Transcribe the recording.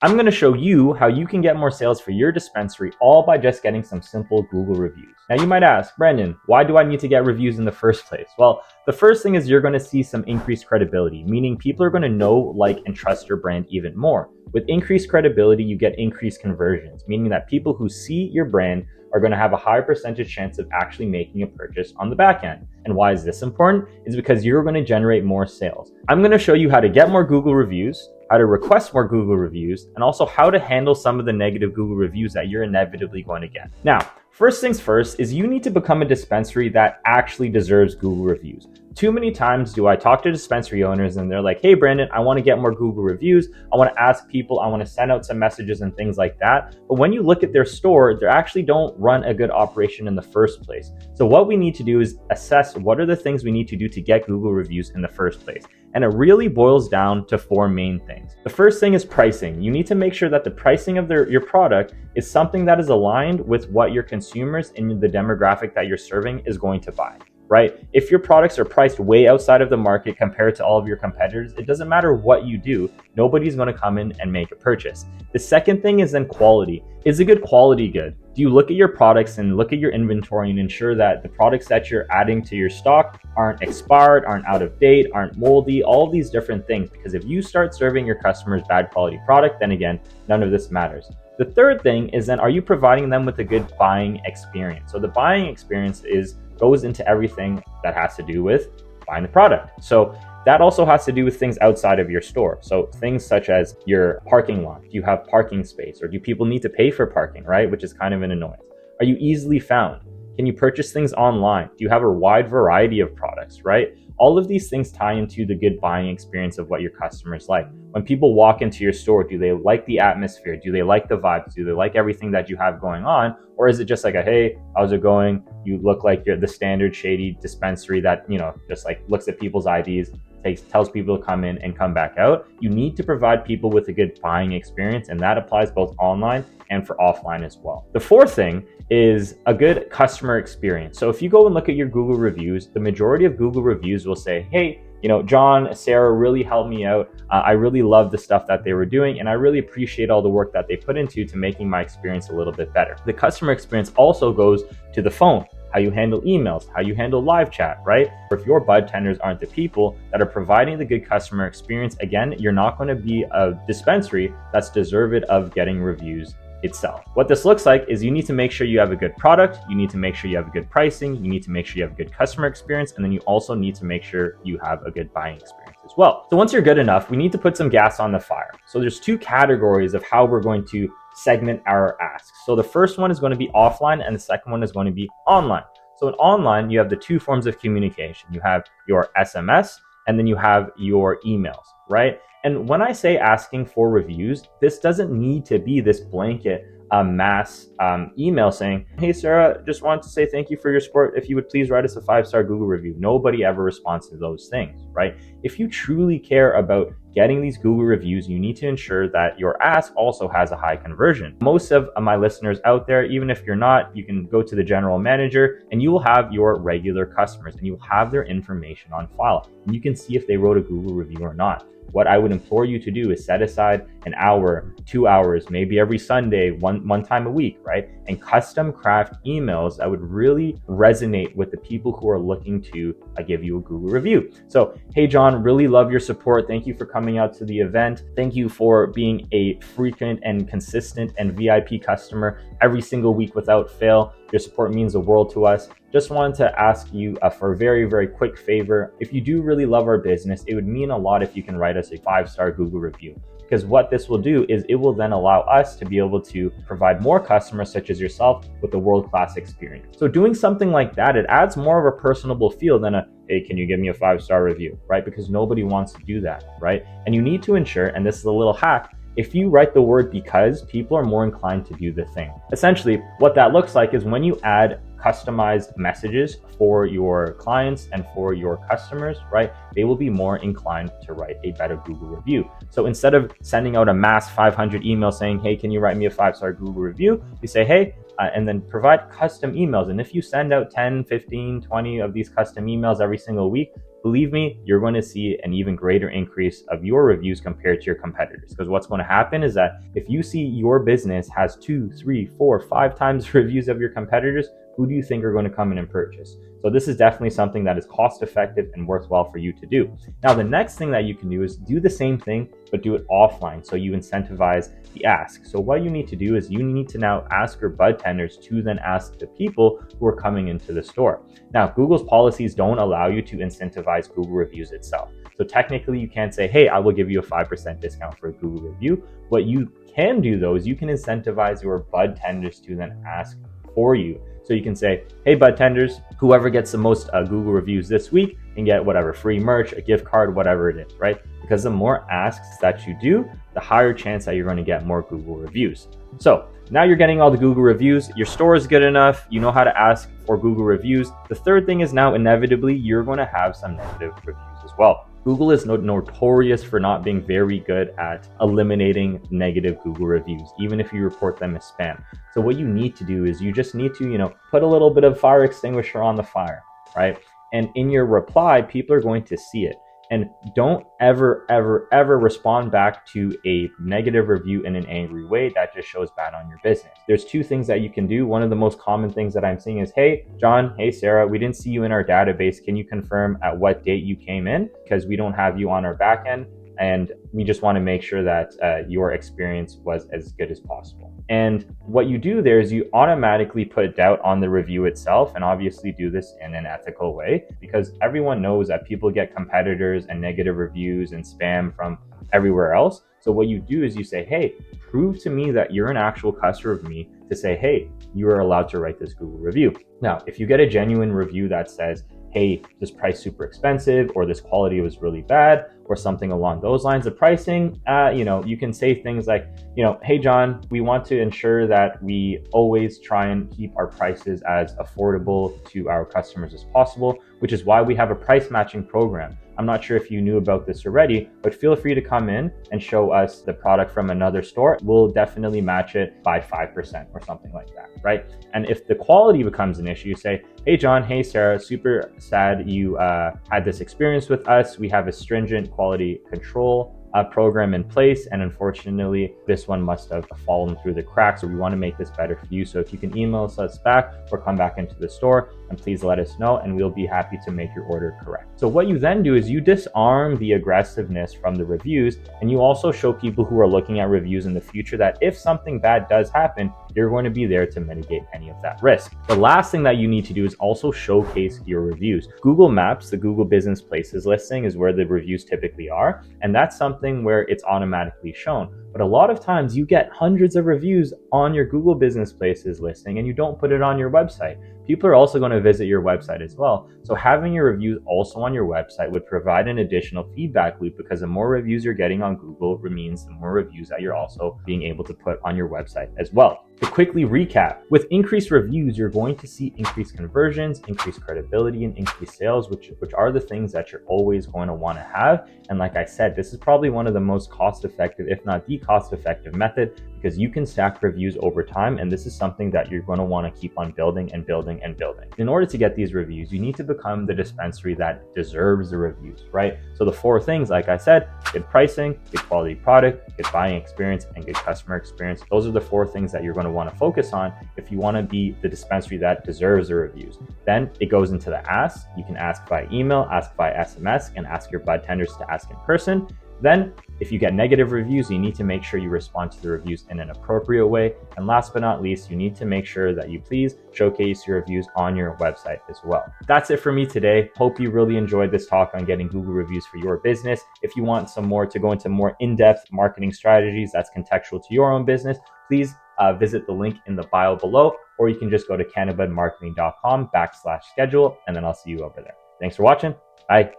I'm going to show you how you can get more sales for your dispensary all by just getting some simple Google reviews. Now you might ask, Brandon, why do I need to get reviews in the first place? Well, the first thing is you're going to see some increased credibility, meaning people are going to know, like, and trust your brand even more. With increased credibility, you get increased conversions, meaning that people who see your brand are going to have a higher percentage chance of actually making a purchase on the back end. And why is this important? It's because you're going to generate more sales. I'm going to show you how to get more Google reviews, how to request more Google reviews, and also how to handle some of the negative Google reviews that you're inevitably going to get. Now, first things first is you need to become a dispensary that actually deserves Google reviews. Too many times do I talk to dispensary owners and they're like, hey, Brandon, I want to get more Google reviews. I want to ask people, I want to send out some messages and things like that. But when you look at their store, they actually don't run a good operation in the first place. So what we need to do is assess what are the things we need to do to get Google reviews in the first place. And it really boils down to four main things. The first thing is pricing. You need to make sure that the pricing of your product is something that is aligned with what your consumers in the demographic that you're serving is going to buy. Right? If your products are priced way outside of the market compared to all of your competitors, it doesn't matter what you do, nobody's going to come in and make a purchase. The second thing is then quality. Is a good quality good? Do you look at your products and look at your inventory and ensure that the products that you're adding to your stock aren't expired, aren't out of date, aren't moldy, all of these different things? Because if you start serving your customers bad quality product, then again, none of this matters. The third thing is then, are you providing them with a good buying experience? So the buying experience goes into everything that has to do with buying the product. So that also has to do with things outside of your store. So things such as your parking lot. Do you have parking space, or do people need to pay for parking, right? Which is kind of an annoyance. Are you easily found? Can you purchase things online? Do you have a wide variety of products, right? All of these things tie into the good buying experience of what your customers like. When people walk into your store, do they like the atmosphere? Do they like the vibes? Do they like everything that you have going on? Or is it just like a, hey, how's it going? You look like you're the standard shady dispensary that, just like looks at people's IDs, tells people to come in and come back out. You need to provide people with a good buying experience, and that applies both online and for offline as well. The fourth thing is a good customer experience. So if you go and look at your Google reviews, the majority of Google reviews will say, hey, John, Sarah really helped me out. I really love the stuff that they were doing, and I really appreciate all the work that they put into making my experience a little bit better. The customer experience also goes to the phone, how you handle emails, how you handle live chat, right? If your bud tenders aren't the people that are providing the good customer experience, again, you're not going to be a dispensary that's deserving of getting reviews itself. What this looks like is you need to make sure you have a good product, you need to make sure you have a good pricing, you need to make sure you have a good customer experience, and then you also need to make sure you have a good buying experience as well. So once you're good enough, we need to put some gas on the fire. So there's two categories of how we're going to segment our asks. So the first one is going to be offline, and the second one is going to be online. So in online, you have the two forms of communication. You have your SMS, and then you have your emails, right? And when I say asking for reviews, this doesn't need to be this blanket mass email saying, hey, Sarah, just wanted to say thank you for your support. If you would please write us a 5-star Google review. Nobody ever responds to those things, right? If you truly care about getting these Google reviews, you need to ensure that your ask also has a high conversion. Most of my listeners out there, even if you're not, you can go to the general manager and you will have your regular customers and you will have their information on file. And you can see if they wrote a Google review or not. What I would implore you to do is set aside an hour, 2 hours, maybe every Sunday, one time a week, right? And custom craft emails that would really resonate with the people who are looking to give you a Google review. So, hey, John, really love your support. Thank you for coming out to the event. Thank you for being a frequent and consistent and VIP customer every single week without fail. Your support means the world to us. Just wanted to ask you for a very, very quick favor. If you do really love our business, it would mean a lot if you can write us a 5-star Google review. Because what this will do is it will then allow us to be able to provide more customers such as yourself with a world-class experience. So doing something like that, it adds more of a personable feel than a, hey, can you give me a 5-star review, right? Because nobody wants to do that, right? And you need to ensure, and this is a little hack, if you write the word because, people are more inclined to do the thing. Essentially, what that looks like is when you add customized messages for your clients and for your customers, right? They will be more inclined to write a better Google review. So instead of sending out a mass 500 emails saying, hey, can you write me a 5-star Google review? You say, hey, and then provide custom emails. And if you send out 10, 15, 20 of these custom emails every single week, believe me, you're going to see an even greater increase of your reviews compared to your competitors. Because what's going to happen is that if you see your business has 2, 3, 4, 5 times reviews of your competitors, who do you think are going to come in and purchase? So this is definitely something that is cost effective and worthwhile for you to do. Now, the next thing that you can do is do the same thing, but do it offline. So you incentivize the ask. So what you need to do is you need to now ask your bud tenders to then ask the people who are coming into the store. Now, Google's policies don't allow you to incentivize Google reviews itself. So technically you can't say, hey, I will give you a 5% discount for a Google review. What you can do though is you can incentivize your bud tenders to then ask for you. So you can say, hey, bud tenders, whoever gets the most Google reviews this week can get whatever free merch, a gift card, whatever it is, right? Because the more asks that you do, the higher chance that you're going to get more Google reviews. So now you're getting all the Google reviews. Your store is good enough. You know how to ask for Google reviews. The third thing is now inevitably you're going to have some negative reviews as well. Google is notorious for not being very good at eliminating negative Google reviews, even if you report them as spam. So what you need to do is you just need to, put a little bit of fire extinguisher on the fire, right? And in your reply, people are going to see it. And don't ever, ever, ever respond back to a negative review in an angry way. That just shows bad on your business. There's two things that you can do. One of the most common things that I'm seeing is, hey, John, hey, Sarah, we didn't see you in our database. Can you confirm at what date you came in? Because we don't have you on our back end. And we just want to make sure that your experience was as good as possible. And what you do there is you automatically put doubt on the review itself, and obviously do this in an ethical way, because everyone knows that people get competitors and negative reviews and spam from everywhere else. So what you do is you say, hey, prove to me that you're an actual customer of me to say, hey, you are allowed to write this Google review. Now, if you get a genuine review that says, hey, this price super expensive, or this quality was really bad, or something along those lines of pricing, you can say things like, hey, John, we want to ensure that we always try and keep our prices as affordable to our customers as possible, which is why we have a price matching program. I'm not sure if you knew about this already, but feel free to come in and show us the product from another store. We'll definitely match it by 5% or something like that, right? And if the quality becomes an issue, say, hey, John, hey, Sarah, super sad you had this experience with us. We have a stringent quality control program in place, and unfortunately this one must have fallen through the cracks, so we want to make this better for you. So if you can email us back or come back into the store, and please let us know, and we'll be happy to make your order correct. So what you then do is you disarm the aggressiveness from the reviews, and you also show people who are looking at reviews in the future that if something bad does happen, you're going to be there to mitigate any of that risk. The last thing that you need to do is also showcase your reviews. Google Maps, the Google Business Places listing, is where the reviews typically are, and that's something where it's automatically shown. But a lot of times you get hundreds of reviews on your Google Business Places listing and you don't put it on your website. People are also going to visit your website as well. So having your reviews also on your website would provide an additional feedback loop, because the more reviews you're getting on Google means the more reviews that you're also being able to put on your website as well. To quickly recap, with increased reviews, you're going to see increased conversions, increased credibility, and increased sales, which are the things that you're always going to want to have. And like I said, this is probably one of the most cost-effective, if not the cost-effective method, because you can stack reviews over time, and this is something that you're going to want to keep on building and building and building. In order to get these reviews, you need to become the dispensary that deserves the reviews, right? So the 4 things, like I said, good pricing, good quality product, good buying experience, and good customer experience. Those are the 4 things that you're going to want to focus on if you want to be the dispensary that deserves the reviews. Then it goes into the ask. You can ask by email, ask by SMS, and ask your bud tenders to ask in person. Then, if you get negative reviews, you need to make sure you respond to the reviews in an appropriate way. And last but not least, you need to make sure that you please showcase your reviews on your website as well. That's it for me today. Hope you really enjoyed this talk on getting Google reviews for your business. If you want some more to go into more in-depth marketing strategies that's contextual to your own business, please visit the link in the bio below, or you can just go to cannabudmarketing.com/schedule, and then I'll see you over there. Thanks for watching. Bye.